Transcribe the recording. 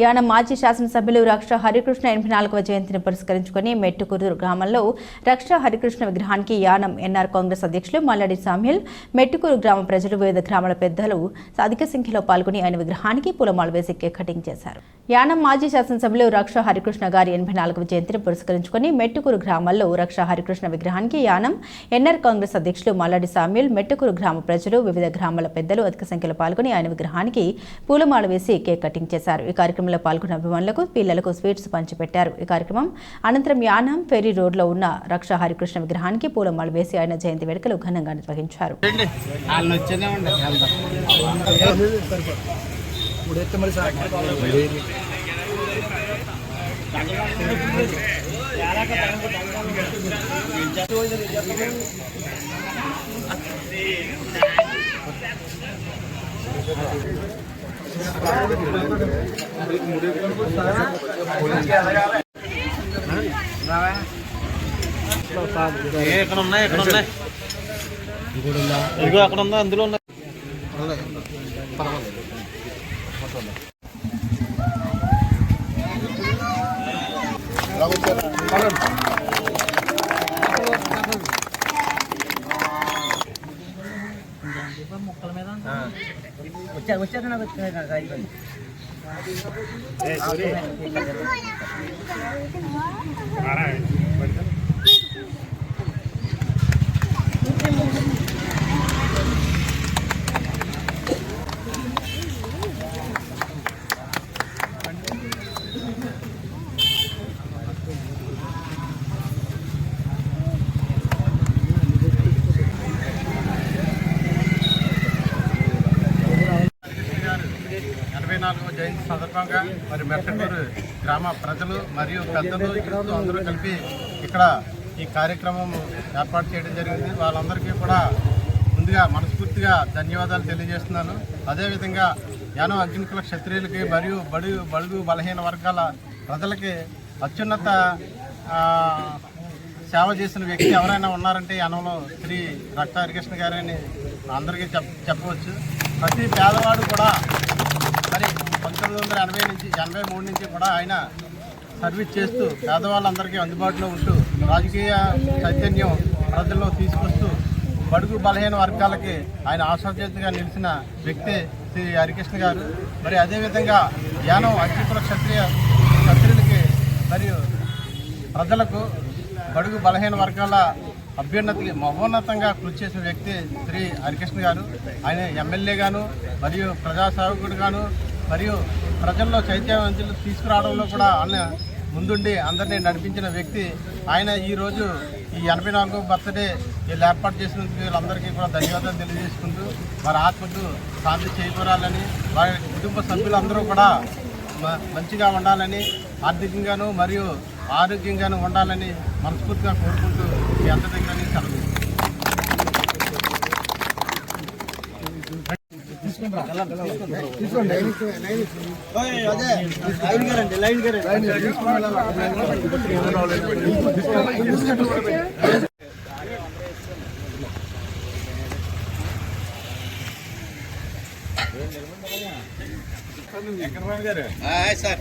యానం మాజీ శాసనసభ్యులు రక్ష హరికృష్ణ 84వ జయంతిని పురస్కరించుకుని మెట్టుకూరు గ్రామంలో రక్ష హరికృష్ణ విగ్రహానికి యానం ఎన్ఆర్ కాంగ్రెస్ అధ్యక్షులు మల్లడి సామ్యుల్, మెట్టుకూరు గ్రామ ప్రజలు, వివిధ గ్రామాల పెద్దలు అధిక సంఖ్యలో పాల్గొని ఆయన విగ్రహానికి పూలమాల వేసి కేక్ కటింగ్ చేశారు. యానం మాజీ శాసనసభ్యులు రక్ష హరికృష్ణ గారి 84వ జయంతిని పురస్కరించుకుని మెట్టుకూరు గ్రామంలో రక్ష హరికృష్ణ విగ్రహానికి యానం ఎన్ఆర్ కాంగ్రెస్ అధ్యక్షులు మల్లడి సామ్యుల్, మెట్టుకూరు గ్రామ ప్రజలు, వివిధ గ్రామాల పెద్దలు అధిక సంఖ్యలో పాల్గొని ఆయన విగ్రహానికి పూలమాల వేసి కేక్ కటింగ్ చేశారు. ఈ కార్యక్రమంలో పాల్గొన్న అభిమానులకు, పిల్లలకు స్వీట్స్ పంచిపెట్టారు. ఈ కార్యక్రమం అనంతరం యానం ఫెరీ రోడ్లో ఉన్న రక్ష హరికృష్ణ విగ్రహానికి పూలమాల వేసి ఆయన జయంతి వేడుకలు ఘనంగా నిర్వహించారు. ఎక్కడ ఉన్నాయి ఇదిగో అక్కడ ఉందా, అందులో ఉన్నాయి. వచ్చాక నాకు జయంతి సందర్భంగా మరి మెట్టకూరు గ్రామ ప్రజలు మరియు పెద్దలు అందరూ కలిపి ఇక్కడ ఈ కార్యక్రమం ఏర్పాటు చేయడం జరిగింది. వాళ్ళందరికీ కూడా ముందుగా మనస్ఫూర్తిగా ధన్యవాదాలు తెలియజేస్తున్నాను. అదేవిధంగా యానం అగ్నికుల క్షత్రియులకి మరియు బడుగు బలహీన వర్గాల ప్రజలకి అత్యున్నత సేవ చేసిన వ్యక్తి ఎవరైనా ఉన్నారంటే యానంలో శ్రీ రక్ష హరికృష్ణ గారని అందరికీ చెప్పవచ్చు. ప్రతి పేదవాడు కూడా మరి 1983 నుంచి కూడా ఆయన సర్వీస్ చేస్తూ పేదవాళ్ళందరికీ అందుబాటులో ఉంటూ రాజకీయ చైతన్యం ప్రజల్లో తీసుకొస్తూ బడుగు బలహీన వర్గాలకి ఆయన ఆశాజ్యోతిగా నిలిచిన వ్యక్తి శ్రీ హరికృష్ణ గారు. మరి అదేవిధంగా యానం అగ్నికుల క్షత్రియులకి మరియు ప్రజలకు బడుగు బలహీన వర్గాల అభ్యున్నతికి మహోన్నతంగా కృషి చేసిన వ్యక్తి శ్రీ హరికృష్ణ గారు. ఆయన ఎమ్మెల్యేగాను మరియు ప్రజాసేవకుడుగాను మరియు ప్రజల్లో చైతన్యం తీసుకురావడంలో కూడా ఆయన ముందుండి అందరినీ నడిపించిన వ్యక్తి ఆయన. ఈరోజు ఈ 84వ బర్త్డే వీళ్ళు ఏర్పాటు చేసినందుకు వీళ్ళందరికీ కూడా ధన్యవాదాలు తెలియజేసుకుంటూ వారి ఆత్మకు శాంతి చేకూరాలని, వారి కుటుంబ సభ్యులందరూ కూడా మంచిగా ఉండాలని, ఆర్థికంగాను మరియు ఆరోగ్యంగాను ఉండాలని మనస్ఫూర్తిగా కోరుకుంటూ మీ అందరి దగ్గర సెలవు. సార్